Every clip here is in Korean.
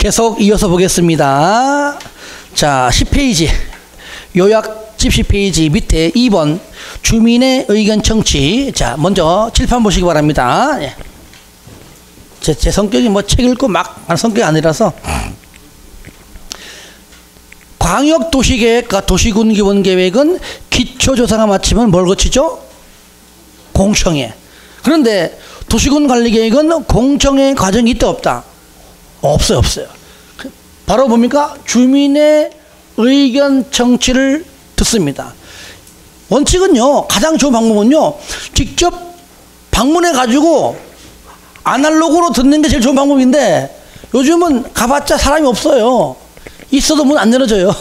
계속 이어서 보겠습니다. 자, 10페이지 요약집 10페이지 밑에 2번 주민의 의견 청취. 자, 먼저 칠판 보시기 바랍니다. 예. 제 성격이 뭐 책 읽고 막 하는 성격이 아니라서. 광역도시계획과 도시군기본계획은 기초조사가 마치면 뭘 거치죠? 공청회. 그런데 도시군관리계획은 공청회 과정이 있다 없다? 없어요. 바로 뭡니까? 주민의 의견 청취를 듣습니다. 원칙은요, 가장 좋은 방법은요, 직접 방문해 가지고 아날로그로 듣는 게 제일 좋은 방법인데, 요즘은 가봤자 사람이 없어요. 있어도 문 안 열어줘요.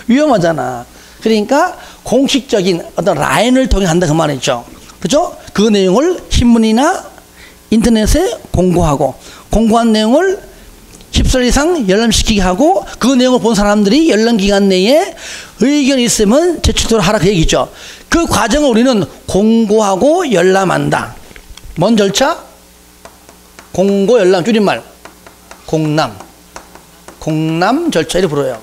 위험하잖아. 그러니까 공식적인 어떤 라인을 통해 한다 그 말이죠. 그죠? 그 내용을 신문이나 인터넷에 공고하고, 공고한 내용을 10설 이상 열람시키게 하고, 그 내용을 본 사람들이 열람기간 내에 의견이 있으면 제출토록 하라 그 얘기죠. 그 과정을 우리는 공고하고 열람한다. 뭔 절차? 공고 열람 줄임말 공람 절차를 불러요.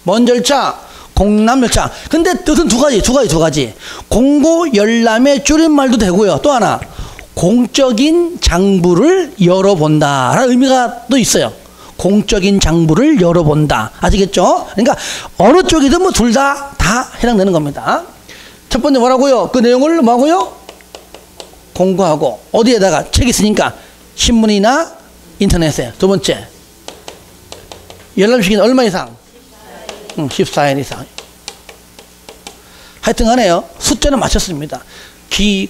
뭔 절차? 공람 절차. 근데 뜻은 두 가지. 공고 열람의 줄임말도 되고요. 또 하나, 공적인 장부를 열어본다 라는 의미가 또 있어요. 공적인 장부를 열어본다. 아시겠죠? 그러니까 어느 쪽이든 뭐 둘 다 해당되는 겁니다. 첫 번째 뭐라고요? 그 내용을 뭐하고요? 공고하고. 어디에다가? 책이 있으니까 신문이나 인터넷에. 두 번째, 열람시키는 얼마 이상? 14일 이상. 하여튼 간에요, 숫자는 맞췄습니다.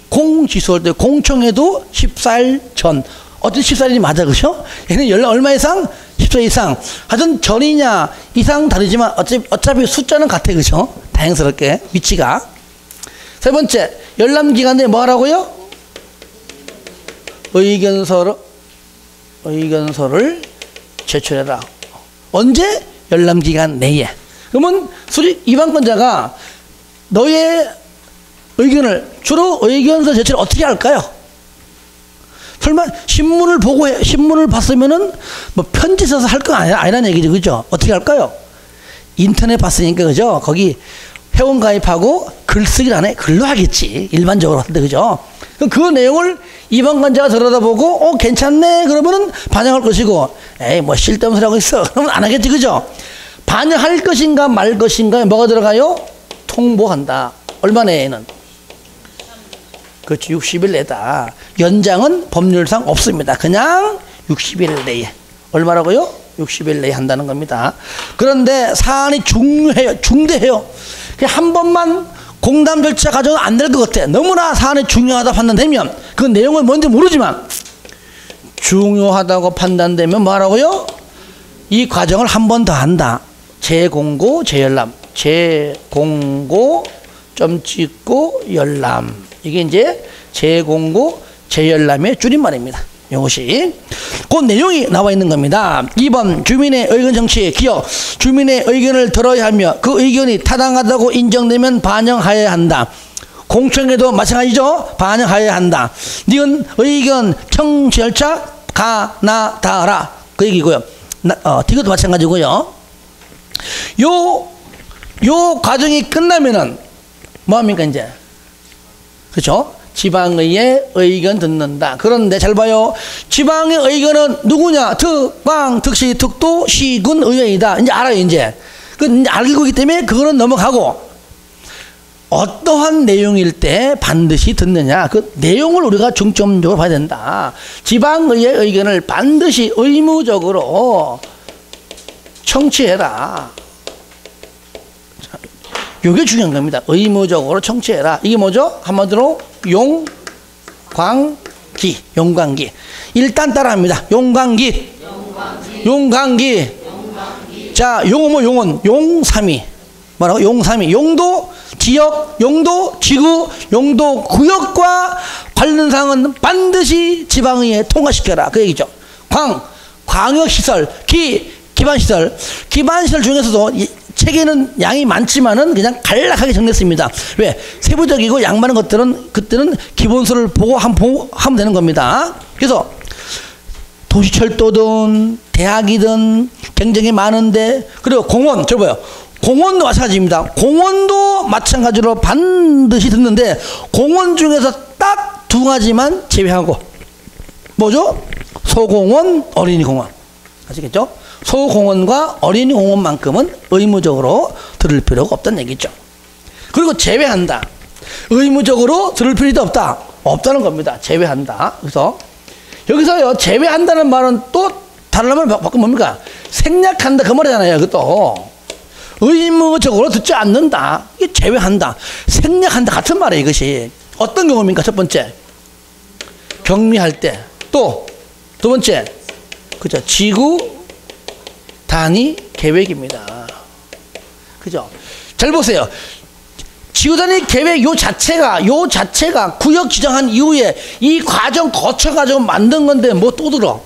공지수할 때 공청회도 14일 전. 어떤 14일이 맞아, 그죠? 얘는 열람 얼마 이상? 14일 이상. 하여튼 전이냐 이상 다르지만 어차피 숫자는 같아, 그죠? 다행스럽게 위치가. 세 번째, 열람 기간 내에 뭐 하라고요? 의견서를 제출해라. 언제? 열람 기간 내에. 그러면 이방권자가 너의 의견을, 주로 의견서 제출을 어떻게 할까요? 설마 신문을 봤으면은 뭐 편지 써서 할 건 아니라는 얘기죠, 그죠? 어떻게 할까요? 인터넷 봤으니까, 그죠? 거기 회원 가입하고 글쓰기를 안 해. 글로 하겠지, 일반적으로 하는데, 그죠? 그 내용을 이방관자가 들여다보고 괜찮네 그러면은 반영할 것이고, 에이 뭐 쓸데없는 소리 하고 있어 그러면 안 하겠지, 그죠? 반영할 것인가 말 것인가에 뭐가 들어가요? 통보한다. 얼마 내에는? 그렇죠, 60일 내다. 연장은 법률상 없습니다. 그냥 60일 내에. 얼마라고요? 60일 내에 한다는 겁니다. 그런데 사안이 중대해요. 한 번만 공담 절차 가져도 안 될 것 같아. 너무나 사안이 중요하다 판단되면, 그 내용은 뭔지 모르지만 중요하다고 판단되면 뭐하라고요? 이 과정을 한 번 더 한다. 재공고, 재열람. 재공고, 점 찍고, 열람. 이게 이제 재공고, 재열람의 줄임말입니다. 이것이. 그 내용이 나와 있는 겁니다. 2번, 주민의 의견 정치에 기여. 주민의 의견을 들어야 하며 그 의견이 타당하다고 인정되면 반영하여야 한다. 공청회도 마찬가지죠. 반영하여야 한다. 니은 의견 청취 절차 가나다라 그 얘기고요. 이것도 마찬가지고요. 요 과정이 끝나면은 뭐합니까 이제? 그렇죠? 지방의회 의견 듣는다. 그런데 잘 봐요. 지방의 의견은 누구냐? 특광, 특시, 특도, 시군 의회이다. 이제 알아요, 이제. 이제 알고 있기 때문에 그거는 넘어가고, 어떠한 내용일 때 반드시 듣느냐? 그 내용을 우리가 중점적으로 봐야 된다. 지방의회 의견을 반드시 의무적으로 청취해라. 이게 중요한 겁니다. 의무적으로 청취해라. 이게 뭐죠? 한마디로 용광기. 일단 따라합니다. 용광기. 자, 용은 용삼위. 뭐라고? 용삼위. 용도 지역, 용도 지구, 용도 구역과 관련 사항은 반드시 지방의회에 통과시켜라. 그 얘기죠. 광역시설, 기반시설 중에서도 책에는 양이 많지만은 그냥 간략하게 정리했습니다. 왜? 세부적이고 양 많은 것들은 그때는 기본서를 보고 하면 되는 겁니다. 그래서 도시철도든 대학이든 경쟁이 많은데, 그리고 공원, 저 봐요. 공원도 마찬가지입니다. 공원도 마찬가지로 반드시 듣는데, 공원 중에서 딱 두 가지만 제외하고, 뭐죠? 소공원, 어린이공원. 아시겠죠? 소공원과 어린이공원만큼은 의무적으로 들을 필요가 없다는 얘기죠. 그리고 제외한다. 의무적으로 들을 필요도 없다. 없다는 겁니다. 제외한다. 그래서 여기서요, 제외한다는 말은 또 다른 말을 바꾸면 뭡니까? 생략한다, 그 말이잖아요. 그것도 의무적으로 듣지 않는다. 이게 제외한다, 생략한다 같은 말이에요. 이것이 어떤 경우입니까? 첫 번째, 격리할 때. 또 두 번째, 그죠? 지구 단위 계획입니다. 그죠? 잘 보세요. 지구 단위 계획 요 자체가 구역 지정한 이후에 이 과정 거쳐가지고 만든 건데 뭐 또 들어.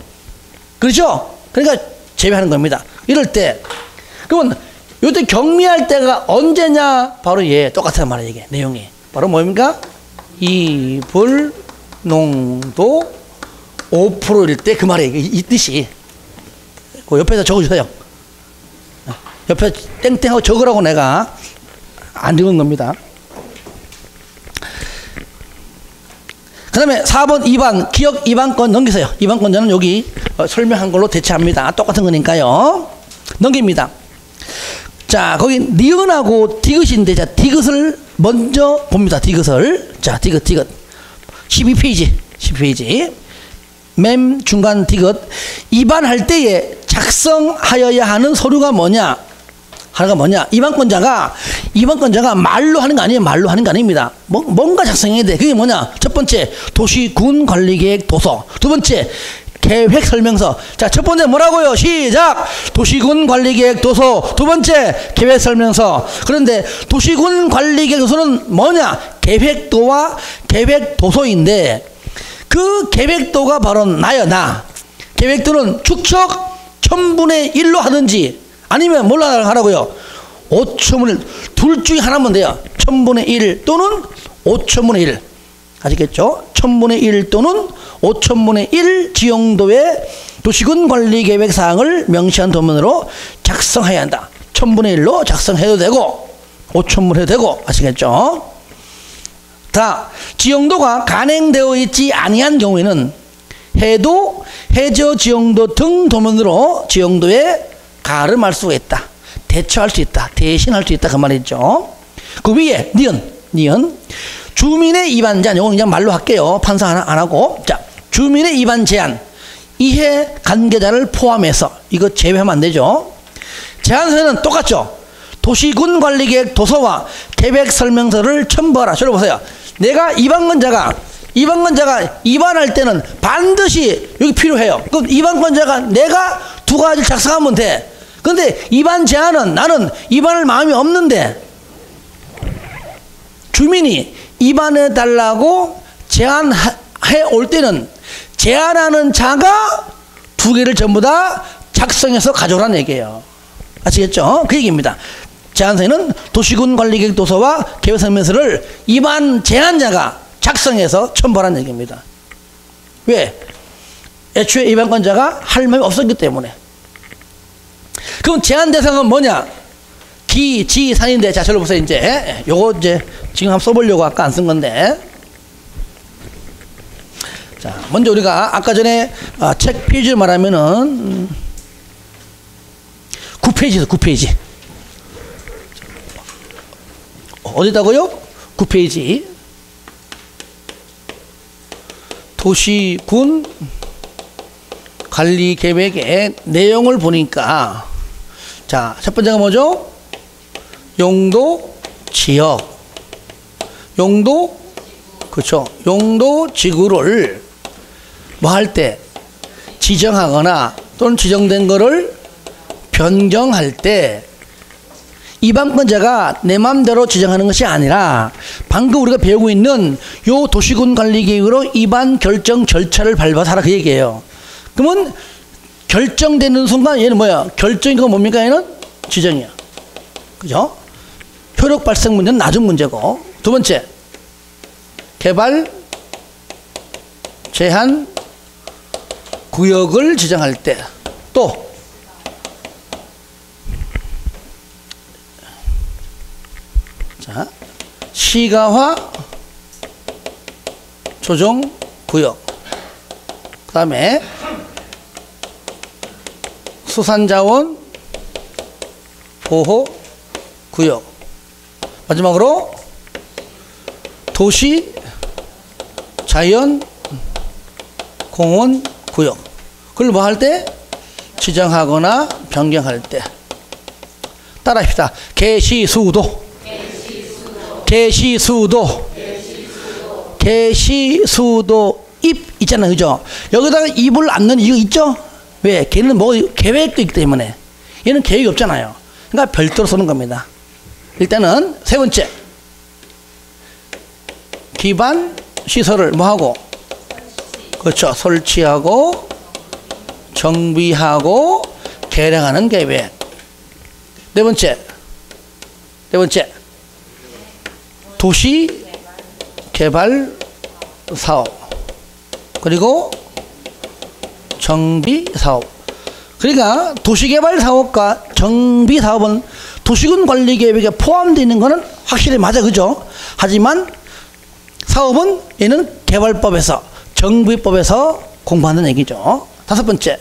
그렇죠? 그러니까 제외하는 겁니다. 이럴 때, 그러면 요때 격리할 때가 언제냐? 바로 똑같은 말이에요. 이게 내용이 바로 뭡니까? 이불 농도 5%일 때 그 말이에요. 이 뜻이. 그 옆에다 적어주세요. 옆에 땡땡하고 적으라고 내가 안 적은 겁니다. 그 다음에 4번, 2번, 기억 2반권 넘기세요. 2반권자는 여기 설명한 걸로 대체합니다. 똑같은 거니까요. 넘깁니다. 자, 거기 니은하고 디귿인데, 자, 디귿을 먼저 봅니다. 디귿을. 자, 디귿. 12페이지. 맨 중간 디귿. 입안할 때에 작성하여야 하는 서류가 뭐냐? 하나가 뭐냐? 입안권자가 말로 하는 거 아니에요. 말로 하는 거 아닙니다. 뭔가 작성해야 돼. 그게 뭐냐? 첫 번째, 도시군 관리계획 도서. 두 번째, 계획 설명서. 자, 첫 번째 뭐라고요? 시작! 도시군 관리계획 도서. 두 번째, 계획 설명서. 그런데 도시군 관리계획 도서는 뭐냐? 계획도와 계획 도서인데, 그 계획도가 바로 나. 계획도는 축척 1000분의 1로 하든지, 아니면 뭘로 하라고요? 5천분의 1. 둘 중에 하나면 돼요. 1000분의 1 또는 5천분의 1. 아시겠죠? 1000분의 1 또는 5천분의 1 지용도의 도시군 관리 계획 사항을 명시한 도면으로 작성해야 한다. 1000분의 1로 작성해도 되고 5천분 해도 되고. 아시겠죠? 다 지용도가 간행되어 있지 아니한 경우에는 해도, 해저 지용도 등 도면으로 지용도에 가름할 수가 있다. 대처할 수 있다. 대신할 수 있다. 그 말이죠. 그 위에 니은. 주민의 입안 제한. 이건 그냥 말로 할게요. 판사 안 하고. 자, 주민의 입안 제한. 이해 관계자를 포함해서. 이거 제외하면 안 되죠. 제한서에는 똑같죠. 도시군 관리계획 도서와 계획 설명서를 첨부하라. 저를 보세요. 내가 입안권자가 입안할 때는 반드시 여기 필요해요. 그럼 입안권자가 내가 두 가지를 작성하면 돼. 그런데 입안 제한은 나는 입안할 마음이 없는데 주민이 입안해 달라고 제안해 올 때는 제안하는 자가 두 개를 전부 다 작성해서 가져오라는 얘기예요. 아시겠죠? 그 얘기입니다. 제안서에는 도시군 관리계획 도서와 계획 설명서를 입안 제안자가 작성해서 첨부하라는 얘기입니다. 왜? 애초에 입안권자가 할 마음이 없었기 때문에. 그럼 제한 대상은 뭐냐? 기, 지, 산인데, 자, 저를 보세요. 이제 요거 이제 지금 한번 써보려고 아까 안 쓴 건데. 자, 먼저 우리가 아까 전에 책 페이지를 말하면은 9페이지에서 9페이지. 어디다고요? 9페이지. 도시군 관리 계획의 내용을 보니까, 자, 첫 번째가 뭐죠? 용도, 지역. 용도, 그렇죠. 용도 지구를 뭐 할 때 지정하거나 또는 지정된 거를 변경할 때 입안권자가 내 마음대로 지정하는 것이 아니라 방금 우리가 배우고 있는 요 도시군 관리 계획으로 입안 결정 절차를 밟아서 하라, 그 얘기예요. 그러면 결정되는 순간 얘는 뭐야? 결정이 그거 뭡니까? 얘는 지정이야. 그죠? 효력 발생 문제는 낮은 문제고. 두 번째, 개발 제한 구역을 지정할 때, 또 자, 시가화 조정 구역, 그 다음에 수산자원 보호 구역, 마지막으로 도시 자연 공원 구역. 그걸 뭐 할 때? 지정하거나 변경할 때. 따라합시다. 계시수도. 계시수도. 계시수도 입 있잖아요. 그죠? 여기다가 입을 안 넣는 이유 있죠? 왜? 걔는 뭐 계획도 있기 때문에. 얘는 계획이 없잖아요. 그러니까 별도로 쓰는 겁니다. 일단은 세 번째. 기반 시설을 뭐 하고? 그렇죠. 설치하고 정비하고 개량하는 계획. 네 번째. 도시 개발 사업. 그리고 정비 사업. 그러니까 도시 개발 사업과 정비 사업은 도시군 관리 계획에 포함되어 있는 거는 확실히 맞아. 그죠? 하지만 사업은 얘는 개발법에서 정비법에서 공부하는 얘기죠. 다섯 번째.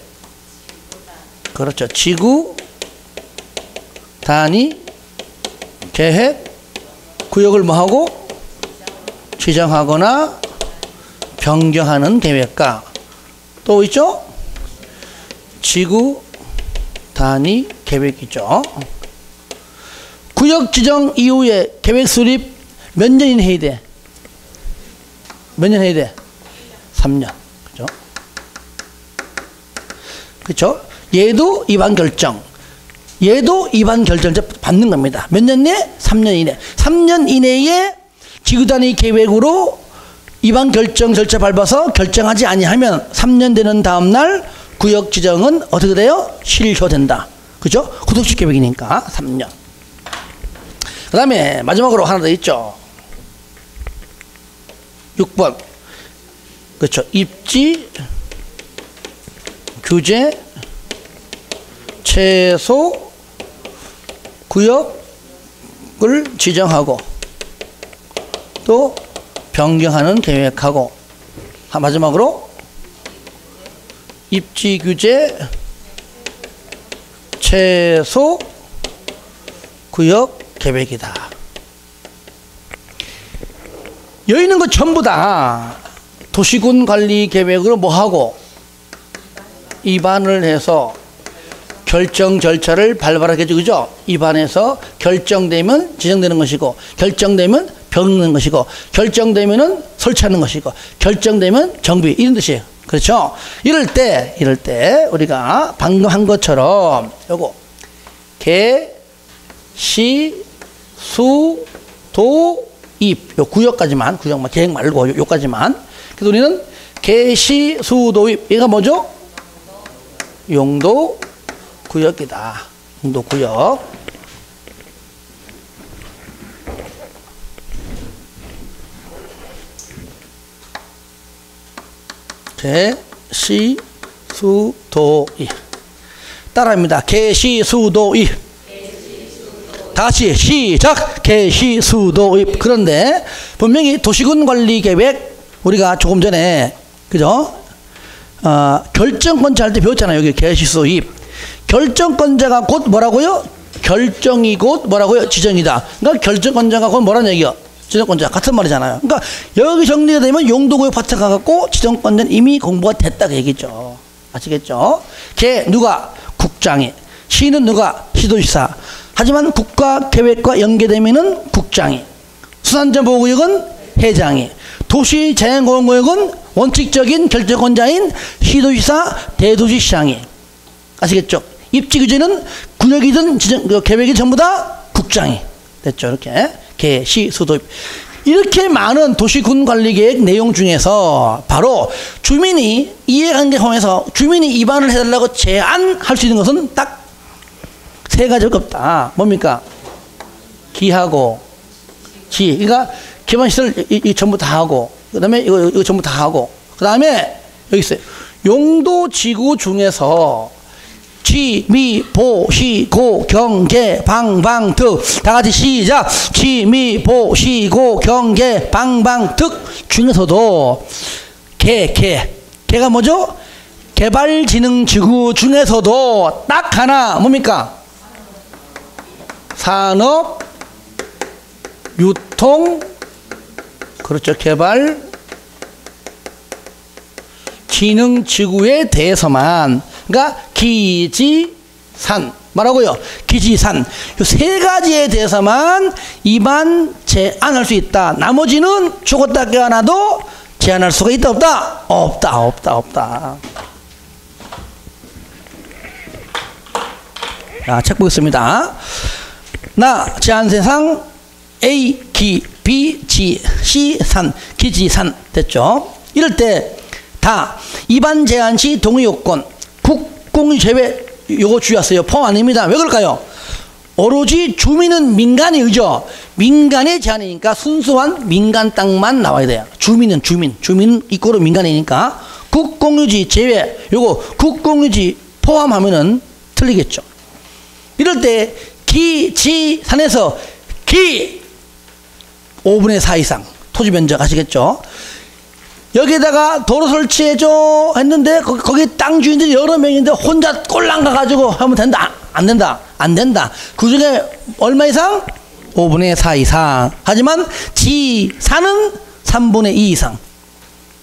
그렇죠. 지구 단위 계획 구역을 뭐하고? 지정하거나 변경하는 계획과 또 있죠? 지구 단위 계획이죠. 구역 지정 이후에 계획 수립 몇 년이 해야 돼? 몇 년 해야 돼? 3년. 그죠? 그죠? 얘도 위반 결정. 얘도 위반 결정자 받는 겁니다. 몇 년 내? 3년 이내. 3년 이내에 지구단위 계획으로 위반 결정 절차 밟아서 결정하지 아니하면 3년 되는 다음날 구역 지정은 어떻게 돼요? 실효된다. 그죠? 구독식 계획이니까 3년. 그 다음에 마지막으로 하나 더 있죠. 6번. 그렇죠. 입지 규제 최소 구역을 지정하고 또 변경하는 계획하고 마지막으로 입지 규제 최소 구역 계획이다. 여기 있는 거 전부 다 도시군 관리 계획으로 뭐하고 입안을 해서 결정 절차를 발발하게 해주죠. 그죠? 입안해서 결정되면 지정되는 것이고 결정되면 병는 것이고 결정되면은 설치하는 것이고 결정되면 정비 이런 뜻이에요. 그렇죠? 이럴 때 우리가 방금 한 것처럼 요거 개, 시, 수, 도, 입 요 구역까지만 구역만 계획 말고 요까지만. 그래서 우리는 개, 시, 수, 도, 입 얘가 뭐죠? 용도 구역이다. 용도 구역. 개, 시, 수, 도, 입. 따라합니다. 개, 시, 수, 도, 입. 다시 시작. 개, 시, 수, 도, 입. 그런데 분명히 도시군 관리 계획 우리가 조금 전에 그죠? 결정권자 할 때 배웠잖아요. 여기 개, 시, 수, 입. 결정권자가 곧 뭐라고요? 결정이 곧 뭐라고요? 지정이다. 그러니까 결정권자가 곧 뭐라는 얘기요? 지정권자 같은 말이잖아요. 그러니까 여기 정리가 되면 용도구역 파트가 갖고 지정권자는 이미 공부가 됐다 그 얘기죠. 아시겠죠? 개 누가? 국장이. 시는 누가? 시도지사. 하지만 국가계획과 연계되면은 국장이. 수산자보호구역은 회장이. 도시자연공원구역은 원칙적인 결정권자인 시도지사, 대도시시장이. 아시겠죠? 입지규제는 구역이든 계획이 전부 다 국장이. 됐죠? 이렇게. 개, 시, 수, 도, 입. 이렇게 많은 도시군관리계획 내용 중에서 바로 주민이 이해관계 통해서 주민이 입안을 해달라고 제안할 수 있는 것은 딱 세 가지밖에 없다. 뭡니까? 기하고 지. 그러니까 기반시설 이 전부 다 하고 그 다음에 이거 전부 다 하고 그 다음에 여기 있어요. 용도지구 중에서 지, 미, 보, 시, 고, 경, 계, 방, 방, 득. 다 같이 시작. 지, 미, 보, 시, 고, 경, 계, 방, 방, 득 중에서도 개가 뭐죠? 개발지능지구 중에서도 딱 하나 뭡니까? 산업, 유통, 그렇죠. 개발, 지능지구에 대해서만, 그러니까 기지산, 뭐라고요? 기지산. 이 세 가지에 대해서만 입안 제한할 수 있다. 나머지는 죽었다 깨어나도 제한할 수가 있다 없다? 없다. 자, 책 보겠습니다. 나 제한세상 A, 기, B, 지, C, 산, 기지산 됐죠? 이럴 때 다 입안 제한 시 동의 요건 국공유 제외 요거 주의하세요. 포함 아닙니다. 왜 그럴까요? 오로지 주민은 민간이 의죠. 민간의 제한이니까 순수한 민간 땅만 나와야 돼요. 주민 이꼬르 민간이니까 국공유지 제외 요거 국공유지 포함하면은 틀리겠죠. 이럴 때 기지산에서 기 5분의 4 이상 토지 면적 아시겠죠? 여기에다가 도로 설치해줘 했는데 거기 땅 주인들이 여러 명인데 혼자 꼴랑 가가지고 하면 된다? 안 된다. 그 중에 얼마 이상? 5분의 4 이상. 하지만 지산은 3분의 2 이상.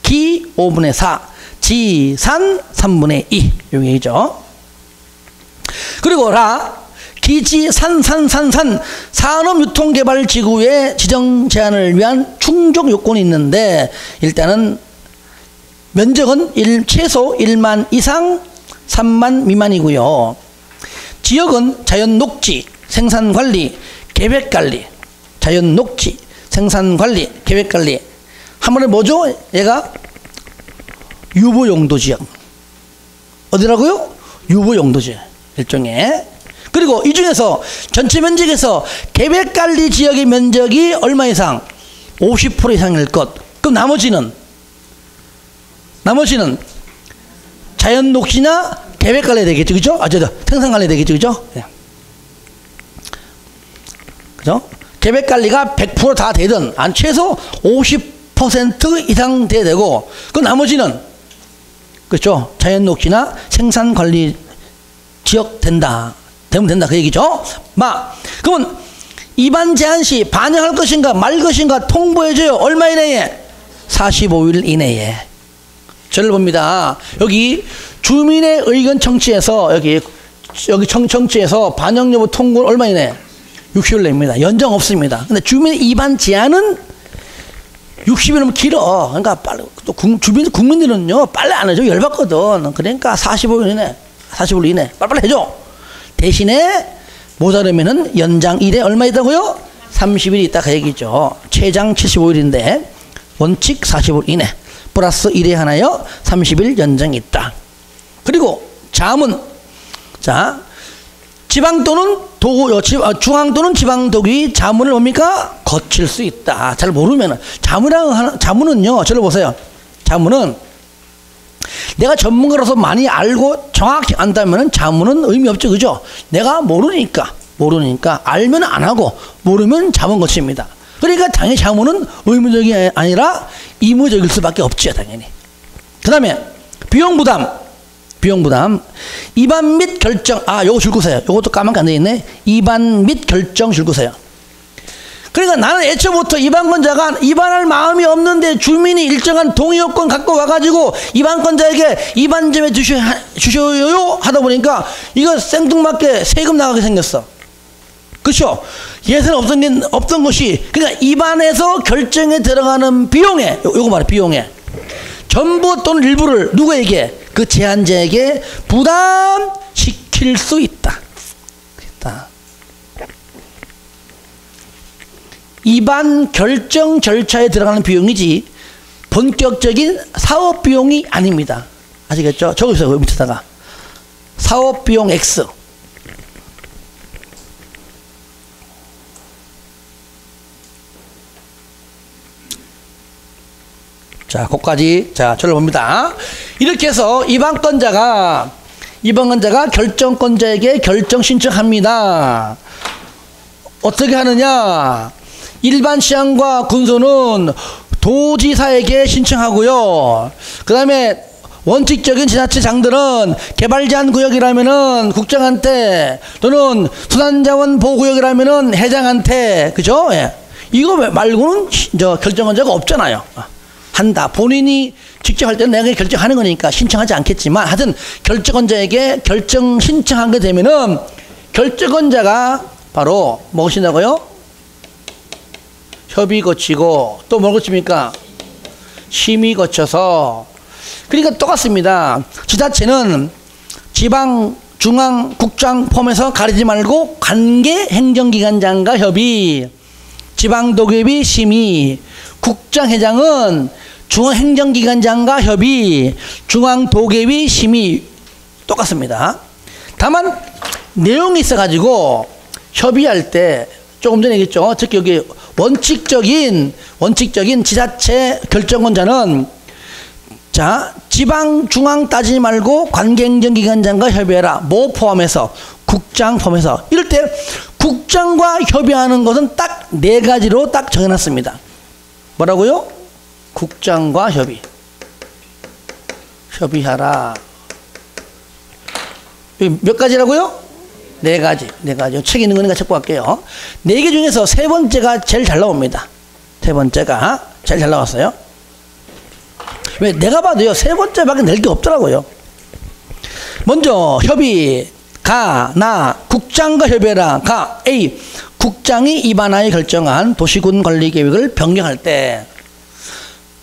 기 5분의 4, 지산 3분의 2. 요 얘기죠. 그리고 기지산 산업유통개발지구의 지정 제한을 위한 충족 요건이 있는데 일단은 면적은 최소 1만 이상 3만 미만이고요. 지역은 자연녹지, 생산관리, 계획관리. 자연녹지, 생산관리, 계획관리. 한 번에 뭐죠? 얘가 유보용도지역. 어디라고요? 유보용도지역. 일종의. 그리고 이 중에서 전체 면적에서 계획관리 지역의 면적이 얼마 이상? 50% 이상일 것. 그럼 나머지는 자연녹지나 계획관리 되겠죠, 그죠? 생산관리 되겠죠, 그죠? 네. 그죠? 계획관리가 100% 다 되든 최소 50% 이상 돼야 되고, 그 나머지는 그렇죠? 자연녹지나 생산관리 지역 되면 된다 그 얘기죠. 그러면 입안 제한 시 반영할 것인가 말 것인가 통보해줘요. 얼마 이내에? 45일 이내에. 저를 봅니다. 여기 주민의 의견 청취에서 여기 청취에서 반영 여부 통보 얼마 이내? 60일 내입니다. 연장 없습니다. 근데 주민의 입안 제한은 60일이면 길어. 그러니까 빨리 또 국민들은요 빨리 안 해줘. 열받거든. 그러니까 45일 이내. 45일 이내 빨리빨리 해줘. 대신에 모자르면은 연장 1에 얼마 있다고요? 30일 있다 그 얘기죠. 최장 75일인데 원칙 45일 이내 플러스 1에 하나요 30일 연장이 있다. 그리고 자문. 자, 지방 또는 중앙 또는 지방도기 자문을 뭡니까? 거칠 수 있다. 잘 모르면은 자문은요 저를 보세요. 자문은 내가 전문가로서 많이 알고 정확히 안다면 자문은 의미 없죠, 그죠? 내가 모르니까 알면 안 하고 모르면 자문 거칩니다. 그러니까 당연히 자문은 의무적이 아니라 의무적일 수밖에 없죠, 당연히. 그 다음에 비용 부담 입안 및 결정. 요거 줄거세요. 요것도 까맣게 안 돼 있네. 입안 및 결정 줄거세요. 그러니까 나는 애초부터 입안권자가 입안할 마음이 없는데 주민이 일정한 동의 요건 갖고 와가지고 입안권자에게 입안 좀 해주셔요 하다 보니까 이거 생뚱맞게 세금 나가게 생겼어. 그렇죠? 예산 없던 것이 그러니까 입안에서 결정에 들어가는 비용에 요거 말이야. 비용에 전부 또는 일부를 누구에게? 그 제한자에게 부담시킬 수 있다. 입안 결정 절차에 들어가는 비용이지 본격적인 사업 비용이 아닙니다. 아시겠죠? 적으세요. 밑에다가 사업 비용 X. 자, 거기까지 자, 쳐다봅니다. 이렇게 해서 이방권자가 결정권자에게 결정 신청합니다. 어떻게 하느냐? 일반 시장과 군소는 도지사에게 신청하고요. 그 다음에 원칙적인 지자체장들은 개발제한구역이라면은 국장한테, 또는 수산자원 보호구역이라면은 회장한테, 그죠? 예. 이거 말고는 결정권자가 없잖아요. 한다. 본인이 직접 할 때는 내가 결정하는 거니까 신청하지 않겠지만, 하여튼 결정권자에게 결정 신청하게 되면은 결정권자가 바로 무엇이냐고요? 협의 거치고, 또 뭘 거칩니까? 심의 거쳐서. 그러니까 똑같습니다. 지자체는 지방, 중앙, 국장 포함해서 가리지 말고 관계 행정기관장과 협의, 지방도교협의 심의, 국장회장은 중앙행정기관장과 협의, 중앙도교협의 심의 똑같습니다. 다만 내용이 있어가지고 협의할 때 조금 전에 얘기했죠. 즉 여기 원칙적인 지자체 결정권자는 자, 지방, 중앙 따지지 말고 관계행정기관장과 협의해라. 뭐 포함해서? 국장 포함해서. 이럴 때 국장과 협의하는 것은 딱 4가지로 딱 정해놨습니다. 뭐라고요? 국장과 협의하라. 몇 가지라고요? 4가지. 책에 있는 거니까 찾고 갈게요. 4개 중에서 3번째가 제일 잘 나옵니다. 3번째가 제일 잘 나왔어요. 왜? 내가 봐도요, 3번째밖에 낼 게 없더라고요. 먼저 협의, 국장과 협의해라. A, 국장이 입안하에 결정한 도시군 관리 계획을 변경할 때,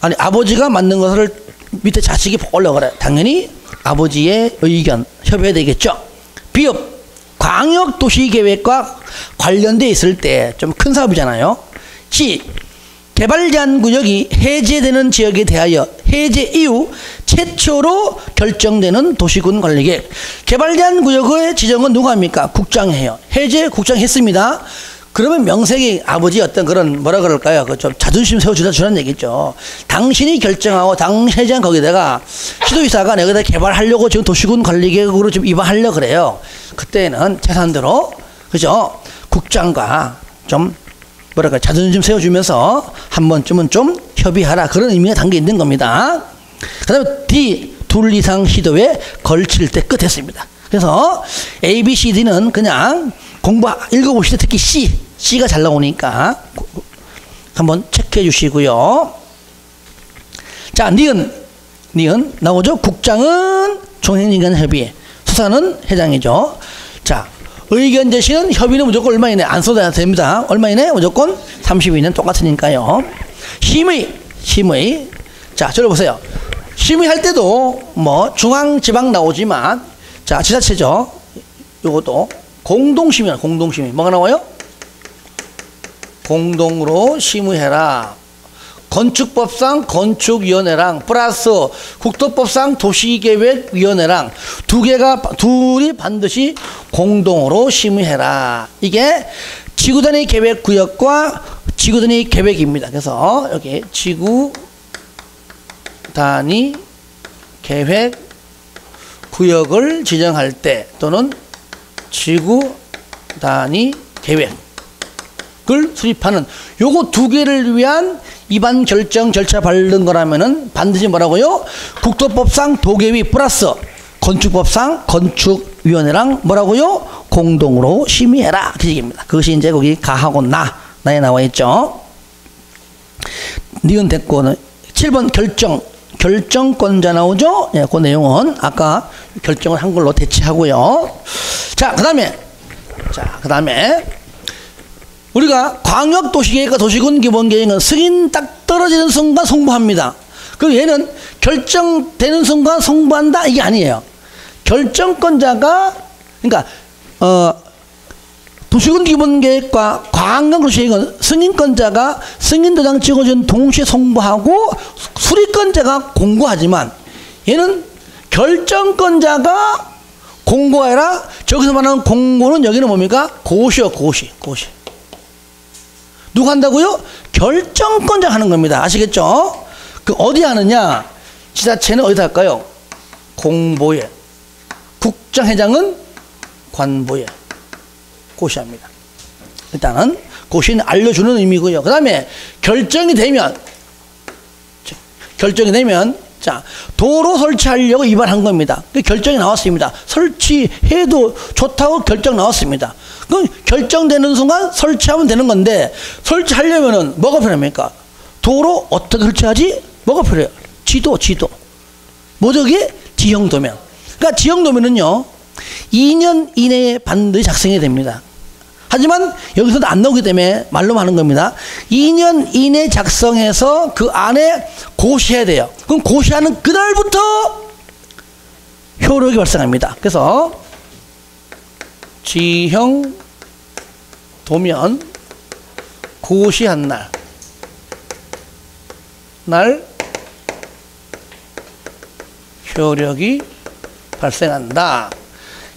아니 아버지가 만든 것을 밑에 자식이 보려고 그래. 당연히 아버지의 의견 협의해야 되겠죠. 비읍, 광역도시계획과 관련돼 있을 때 좀 큰 사업이잖아요. C, 개발제한구역이 해제되는 지역에 대하여 해제 이후 최초로 결정되는 도시군 관리계획. 개발제한구역의 지정은 누가 합니까? 국장이 해요. 해제 국장이 했습니다. 그러면 명색이 아버지 어떤 그런 뭐라 그럴까요? 그 좀 자존심 세워주라는 얘기죠. 당신이 결정하고 당신 회장 거기다가 시도지사가 내가 개발하려고 지금 도시군 관리계획으로 좀 입안하려고 그래요. 그때는 재산대로 그죠? 국장과 좀 뭐랄까 자존심 세워주면서 한 번쯤은 좀 협의하라, 그런 의미가 담겨 있는 겁니다. 그 다음에 D, 2 이상 시도에 걸칠 때 끝했습니다. 그래서 A, B, C, D는 그냥 읽어보시되 특히 C가 잘 나오니까 한번 체크해 주시고요. 자, 니은 나오죠. 국장은 중앙행정기관협의, 수사는 회장이죠. 자, 의견 제시는 협의는 무조건 얼마 이내 안 써도 됩니다. 얼마 이내? 무조건 30일 이내 똑같으니까요. 심의. 자, 저를 보세요. 심의할 때도 뭐 중앙, 지방 나오지만, 자, 지자체죠. 요것도 공동심의. 뭐가 나와요? 공동으로 심의해라. 건축법상 건축위원회랑 플러스 국토법상 도시계획위원회랑 둘이 반드시 공동으로 심의해라. 이게 지구단위 계획구역과 지구단위 계획입니다. 그래서 여기 지구단위 계획구역을 지정할 때 또는 지구단위 계획을 수립하는 요거 2개를 위한 입안 결정 절차 밟는 거라면은 반드시 뭐라고요? 국토법상 도계위 플러스 건축법상 건축위원회랑 뭐라고요? 공동으로 심의해라. 그 얘기입니다. 그것이 이제 거기 가하고 나에 나와 있죠. 니은 됐고 7번 결정권자 나오죠? 예, 그 내용은 아까 결정을 한글로 대체하고요. 자, 그 다음에 우리가 광역도시계획과 도시군 기본계획은 승인 딱 떨어지는 순간 송부합니다. 그 얘는 결정되는 순간 송부한다 이게 아니에요. 결정권자가 그러니까 도시군 기본계획과 광역도시계획은 승인권자가 승인도장 찍어준 동시에 송부하고 수리권자가 공고하지만 얘는 결정권자가 공고가 아니라 저기서 말하는 공고는 여기는 뭡니까? 고시요. 누가 한다고요? 결정권자가 하는 겁니다. 아시겠죠? 그 어디 하느냐? 지자체는 어디다 할까요? 공보에. 국정회장은 관보에 고시합니다. 일단은 고시는 알려주는 의미고요. 그 다음에 결정이 되면 자, 도로 설치하려고 입안한 겁니다. 그 결정이 나왔습니다. 설치해도 좋다고 결정 나왔습니다. 그럼 결정되는 순간 설치하면 되는 건데, 설치하려면은 뭐가 필요합니까? 도로 어떻게 설치하지? 뭐가 필요해요? 지도. 뭐저게? 지형도면. 그러니까 지형도면은요, 2년 이내에 반드시 작성이 됩니다. 하지만 여기서는 안 나오기 때문에 말로만 하는 겁니다. 2년 이내 작성해서 그 안에 고시해야 돼요. 그럼 고시하는 그날부터 효력이 발생합니다. 그래서 지형 도면 고시한 날 효력이 발생한다.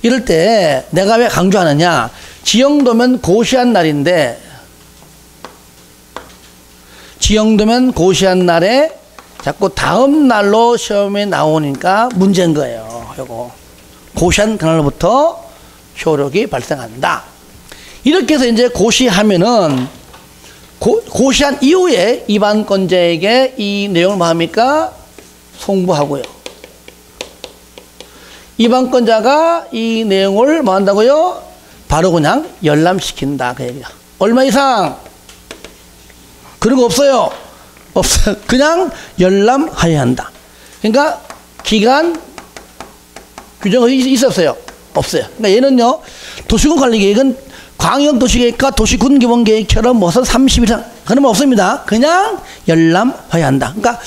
이럴 때 내가 왜 강조하느냐? 지형도면 고시한 날인데, 지형도면 고시한 날에 자꾸 다음 날로 시험에 나오니까 문제인 거예요. 요거 고시한 그날부터 효력이 발생한다. 이렇게 해서 이제 고시하면은 고시한 이후에 입안권자에게 이 내용을 뭐 합니까? 송부하고요. 입안권자가 이 내용을 뭐 한다고요? 바로 그냥 열람시킨다. 그 얘기야. 얼마 이상? 그런 거 없어요. 없어요. 그냥 열람하여야 한다. 그러니까 기간 규정이 있었어요? 없어요. 그러니까 얘는요, 도시군 관리계획은 광역도시계획과 도시군기본계획처럼 무슨 30일 이상 그런 거 없습니다. 그냥 열람해야 한다. 그러니까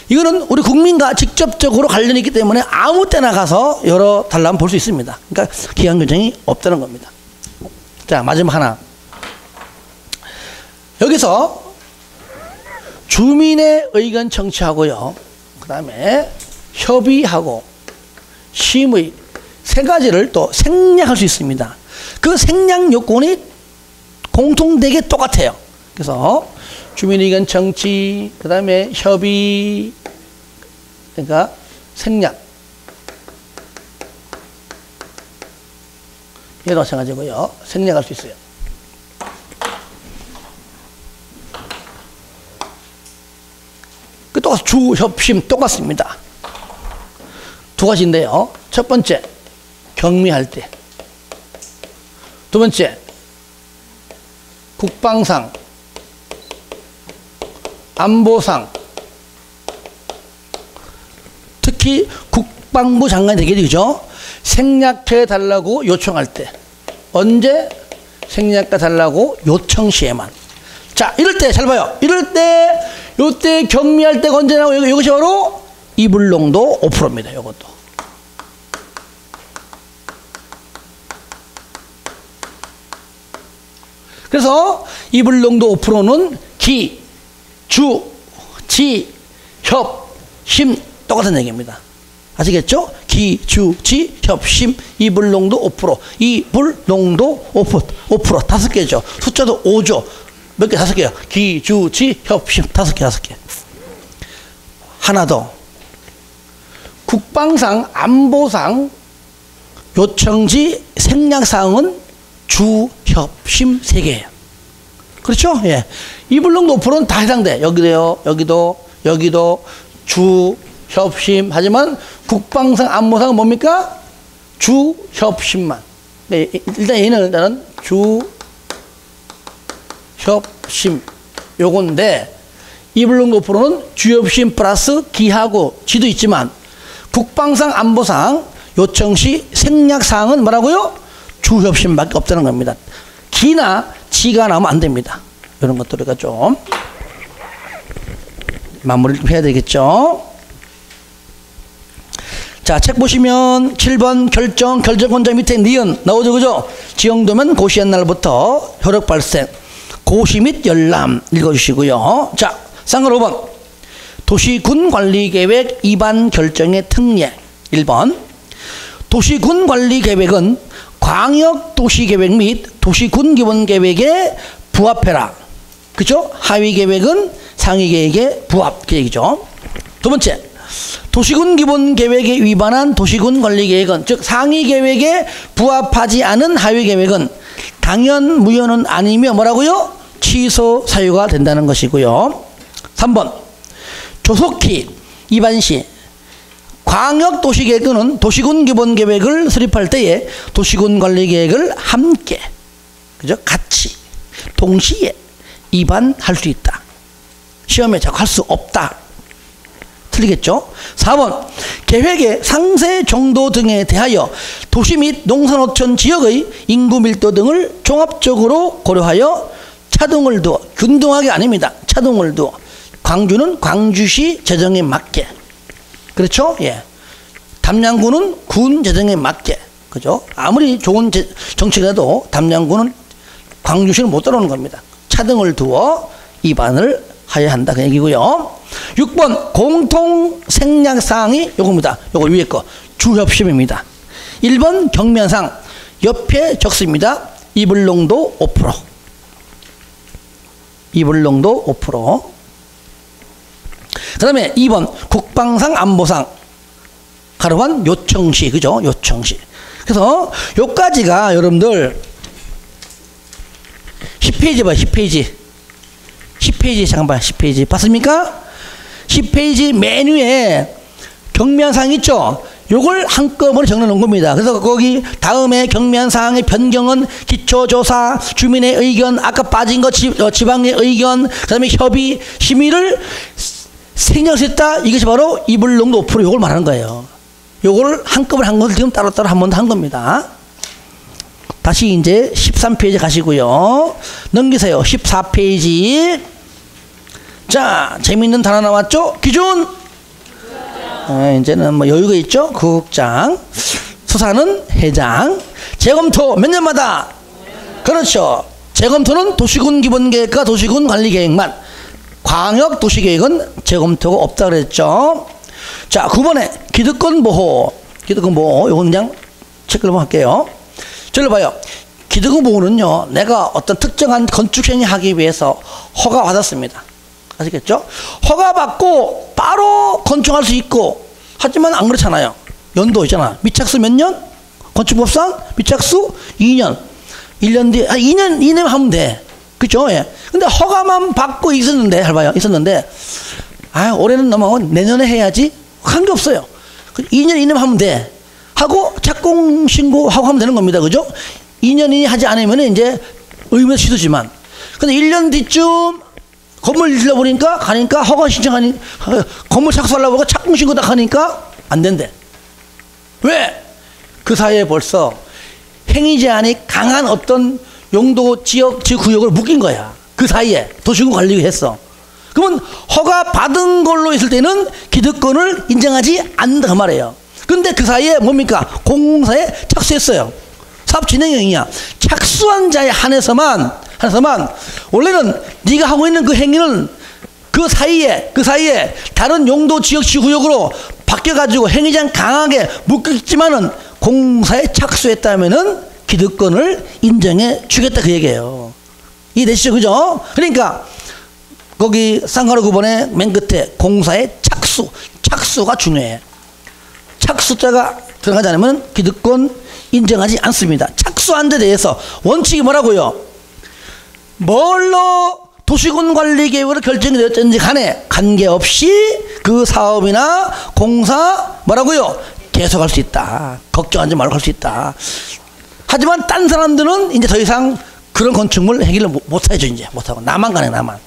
이거는 우리 국민과 직접적으로 관련이 있기 때문에 아무 때나 가서 열어 달라면 볼 수 있습니다. 그러니까 기간 규정이 없다는 겁니다. 자, 마지막 하나. 여기서 주민의 의견 청취하고요, 그 다음에 협의하고 심의 세 가지를 또 생략할 수 있습니다. 그 생략 요건이 공통되게 똑같아요. 그래서 주민 의견 청취, 그 다음에 협의, 그러니까 생략, 얘도 마찬가지고요. 생략할 수 있어요. 그 똑같이 주, 협, 심 똑같습니다. 두 가지인데요. 첫 번째, 경미할 때. 두 번째, 국방상, 안보상, 특히 국방부 장관이 되게 되죠. 생략해 달라고 요청할 때. 언제? 생략해 달라고 요청 시에만. 자, 이럴 때 잘 봐요. 이럴 때, 요때 경미할 때가 언제냐고, 이것이 바로 이불농도 5%입니다. 이것도. 그래서 이불농도 5%는 기, 주, 지, 협, 심 똑같은 얘기입니다. 아시겠죠? 기, 주, 지, 협, 심, 이불농도 5%. 이불농도 5%. 5개죠. 숫자도 5죠. 몇 개? 5개요. 기, 주, 지, 협, 심. 5개. 하나 더. 국방상, 안보상, 요청지, 생략사항은 주, 협, 심 3개예요. 그렇죠? 예. 이불농도 5%는 다 해당돼. 여기도, 주, 협, 심. 하지만 국방상, 안보상은 뭡니까? 주, 협, 심만. 네, 일단은 주, 협, 심. 요건데, 이불농도 5%는 주, 협, 심 플러스 기하고 지도 있지만, 국방상, 안보상, 요청시, 생략사항은 뭐라고요? 주협심밖에 없다는 겁니다. 기나 지가 나오면 안 됩니다. 이런 것들을 좀 마무리를 해야 되겠죠. 자, 책 보시면 7번 결정권자 밑에 니은 나오죠, 그죠? 지형도면 고시한 날부터 효력 발생, 고시 및 열람 읽어주시고요. 자, 쌍글 5번 도시군관리계획 입안 결정의 특례. 1번 도시군관리계획은 광역도시계획 및 도시군기본계획에 부합해라. 그죠? 하위계획은 상위계획에 부합. 그 얘기죠. 두 번째, 도시군 기본 계획에 위반한 도시군 관리 계획은, 즉 상위 계획에 부합하지 않은 하위 계획은 당연 무효는 아니며 뭐라고요? 취소 사유가 된다는 것이고요. 3번, 조속히 위반 시 광역 도시계획 또는 도시군 기본 계획을 수립할 때에 도시군 관리 계획을 함께, 그죠? 같이 동시에 위반할 수 있다. 시험에 자꾸 할 수 없다. 틀리겠죠? 4번, 계획의 상세 정도 등에 대하여 도시 및 농산어촌 지역의 인구 밀도 등을 종합적으로 고려하여 차등을 두어, 균등하게 아닙니다. 차등을 두어 광주는 광주시 재정에 맞게, 그렇죠? 예. 담양구는 군 재정에 맞게, 그죠? 아무리 좋은 정책이라도 담양구는 광주시는 못 따라오는 겁니다. 차등을 두어 위반을 하여야 한다, 그 얘기고요. 6번, 공통 생략사항이 요겁니다. 요거 위에 거 주협심입니다. 1번 경면상 옆에 적습니다. 이불농도 5%. 이불농도 5%. 그 다음에 2번 국방상 안보상 가로반 요청시, 그죠? 요청시. 그래서 요까지가 여러분들 10페이지 봐, 10페이지. 10페이지 잠깐 봐요. 10페이지 봤습니까? 10페이지 맨 위에 경면사항 있죠? 요걸 한꺼번에 적어놓은 겁니다. 그래서 거기 다음에 경면사항의 변경은 기초조사, 주민의 의견, 아까 빠진 거 지방의 의견, 그 다음에 협의, 심의를 생략했다. 이것이 바로 이불농도 5% 요걸 말하는 거예요. 요걸 한꺼번에 한 것을 지금 따로따로 한 번 더 한 겁니다. 다시 이제 13페이지 가시고요. 넘기세요. 14페이지. 자, 재밌는 단어 나왔죠? 기준. 이제는 뭐 여유가 있죠? 구국장. 수사는 회장. 재검토 몇 년마다? 그렇죠. 재검토는 도시군 기본계획과 도시군 관리계획만. 광역 도시계획은 재검토가 없다 그랬죠. 자, 9번에 기득권 보호. 기득권 보호. 요건 그냥 체크를 할게요. 저를 봐요. 기득권 보호는요, 내가 어떤 특정한 건축행위 하기 위해서 허가 받았습니다. 아시겠죠? 허가 받고 바로 건축할 수 있고, 하지만 안 그렇잖아요. 연도 있잖아. 미착수 몇 년? 건축법상 미착수 2년. 1년 뒤에, 2년 이내면 하면 돼. 그죠? 예. 근데 허가만 받고 있었는데, 잘 봐요. 있었는데, 올해는 넘어가고 내년에 해야지? 한 게 없어요. 2년 이내면 하면 돼. 하고 착공 신고하고 하면 되는 겁니다. 그죠? 2년 이내 하지 않으면 이제 의무에 취소지만. 근데 1년 뒤쯤 건물 질러보니까 가니까 허가 신청하니 건물 착수하려고 하고 착공 신고 딱 하니까 안 된대. 왜? 그 사이에 벌써 행위 제한이 강한 어떤 용도 지역 구역을 묶인 거야. 그 사이에 도시군 관리가 했어. 그러면 허가 받은 걸로 있을 때는 기득권을 인정하지 않는다 그 말이에요. 근데 그 사이에 뭡니까? 공사에 착수했어요. 사업 진행형이야. 착수한 자에 한해서만 원래는 네가 하고 있는 그 행위는 그 사이에 다른 용도 지역시 구역으로 바뀌어가지고 행위장 강하게 묶였지만은 공사에 착수했다면은 기득권을 인정해 주겠다 그 얘기예요. 이해되시죠? 그죠? 그러니까 거기 쌍가루 9번에 맨 끝에 공사에 착수가 중요해. 착수자가 들어가지 않으면 기득권 인정하지 않습니다. 착수한 데 대해서 원칙이 뭐라고요? 뭘로 도시군 관리 계획으로 결정이 되었든지 간에 관계없이 그 사업이나 공사 뭐라고요? 계속할 수 있다. 걱정하지 말고 할 수 있다. 하지만 딴 사람들은 이제 더 이상 그런 건축물 행위를 못 해줘. 이제 못하고 나만 가네, 나만.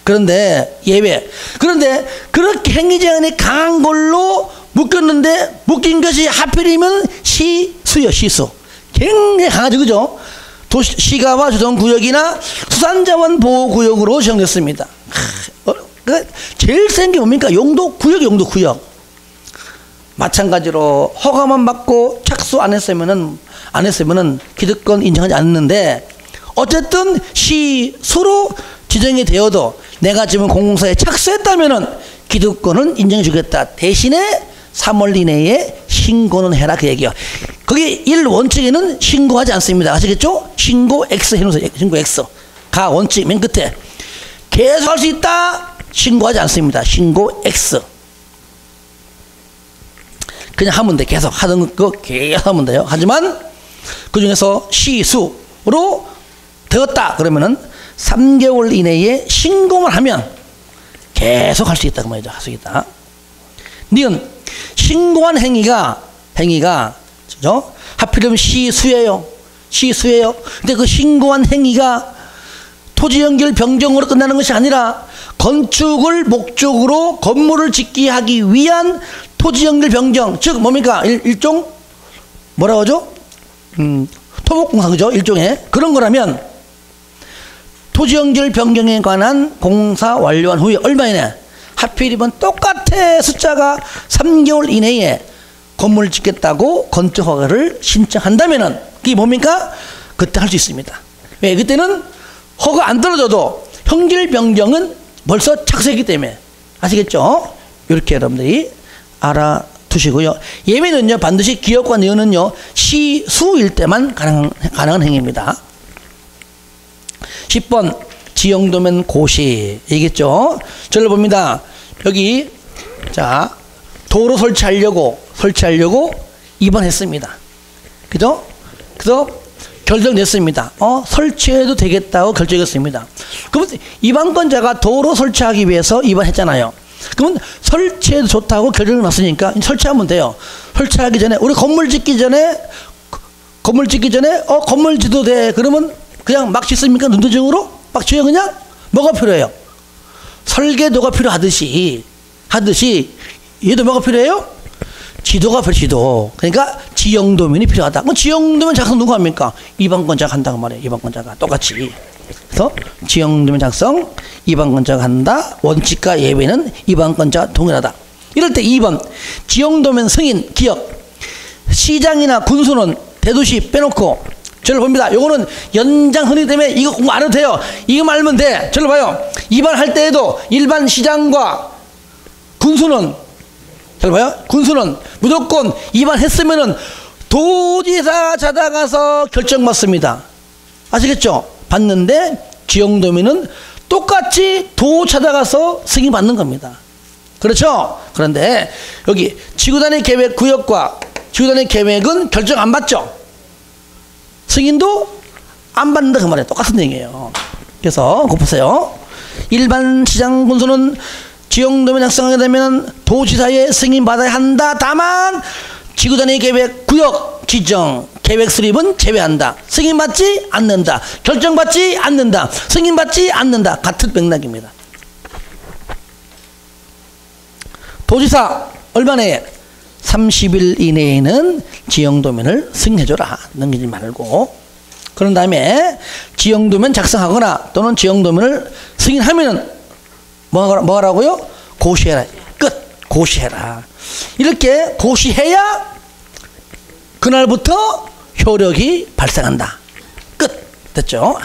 그런데 예외. 그런데 그렇게 행위 제한이 강한 걸로 묶였는데 묶인 것이 하필이면 시수요. 시수 굉장히 강하죠. 그죠? 시가와 조성구역이나 수산자원 보호구역으로 지정됐습니다. 제일 센 게 뭡니까? 용도구역. 마찬가지로 허가만 받고 착수 안 했으면은 기득권 인정하지 않는데, 어쨌든 시수로 지정이 되어도 내가 지금 공사에 착수했다면은 기득권은 인정해 주겠다. 대신에 3월 이내에 신고는 해라 그 얘기야. 거기 1원칙에는 신고하지 않습니다. 아시겠죠? 신고 X 해놓으세요. 신고 X. 가 원칙 맨 끝에 계속 할 수 있다. 신고하지 않습니다. 신고 X. 그냥 하면 돼. 계속 하던 거 계속 하면 돼요. 하지만 그 중에서 시수로 되었다 그러면은 3개월 이내에 신고만 하면 계속 할 수 있다 그 말이죠. 할 수 있다. 니은 신고한 행위가 그죠? 하필이면 시수예요. 시수예요. 근데 그 신고한 행위가 토지 연결 변경으로 끝나는 것이 아니라 건축을 목적으로 건물을 짓게 하기 위한 토지 연결 변경, 즉 뭡니까? 일종 뭐라고 하죠? 토목공사 그죠? 일종의 그런 거라면 토지 연결 변경에 관한 공사 완료한 후에 얼마 이내? 하필이면 똑같아 숫자가 3개월 이내에 건물을 짓겠다고 건축 허가를 신청한다면은 그게 뭡니까? 그때 할 수 있습니다. 왜? 그때는 허가 안 떨어져도 형질 변경은 벌써 착수했기 때문에 아시겠죠? 이렇게 여러분들이 알아두시고요. 예외는요 반드시 기업과 니은은요 시수일 때만 가능한 행위입니다. 10번 지형도면 고시 얘기했죠. 저를 봅니다. 여기 자 도로 설치하려고 입원했습니다. 그죠? 그래서 결정됐습니다. 설치해도 되겠다고 결정했습니다. 그러면 입안권자가 도로 설치하기 위해서 입안했잖아요. 그러면 설치해도 좋다고 결정을 났으니까 설치하면 돼요. 설치하기 전에 우리 건물 짓기 전에 건물 짓도 돼. 그러면 그냥 막 짓습니까? 눈도중으로? 막 지어요 그냥? 뭐가 필요해요? 설계도가 필요하듯이 얘도 뭐가 필요해요? 지도가 필요해요. 지도. 그러니까 지형도면이 필요하다. 그럼 지형도면 작성 누가 합니까? 입안권자가 한다고 말해요. 입안권자가 똑같이. 그래서 지형도면 작성 입안권자가 한다. 원칙과 예외는 입안권자가 동일하다. 이럴 때 2번 지형도면 승인 기억 시장이나 군수는 대도시 빼놓고 저를 봅니다. 요거는 연장 흔히 때문에 이거 공부 안 해도 돼요. 이거만 알면 돼. 저를 봐요. 입안할 때에도 일반 시장과 군수는 저를 봐요. 군수는 무조건 입안했으면은 도지사 찾아가서 결정받습니다. 아시겠죠? 받는데 지형도면은 똑같이 도 찾아가서 승인받는 겁니다. 그렇죠? 그런데 여기 지구단위 계획 구역과 지구단위 계획은 결정 안 받죠? 승인도 안 받는다 그 말이에요. 똑같은 얘기예요. 그래서 그거 보세요. 일반 시장 군수는 지형도면 작성하게 되면 도지사의 승인 받아야 한다. 다만 지구단위 계획 구역 지정 계획 수립은 제외한다. 승인받지 않는다. 결정받지 않는다. 승인받지 않는다. 같은 맥락입니다. 도지사 얼마 내에? 30일 이내에는 지형도면을 승인해줘라. 넘기지 말고. 그런 다음에 지형도면 작성하거나 또는 지형도면을 승인하면은 뭐 하라고요? 고시해라. 끝. 고시해라. 이렇게 고시해야 그날부터 효력이 발생한다. 끝. 됐죠?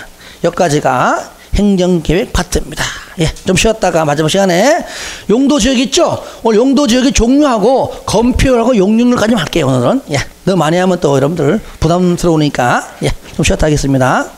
여기까지가 행정계획 파트입니다. 예, 좀 쉬었다가 마지막 시간에 용도지역 있죠? 오늘 용도지역의 종류하고 검표하고 용률까지 할게요. 오늘은. 예, 너무 많이 하면 또 여러분들 부담스러우니까 예, 좀 쉬었다 하겠습니다.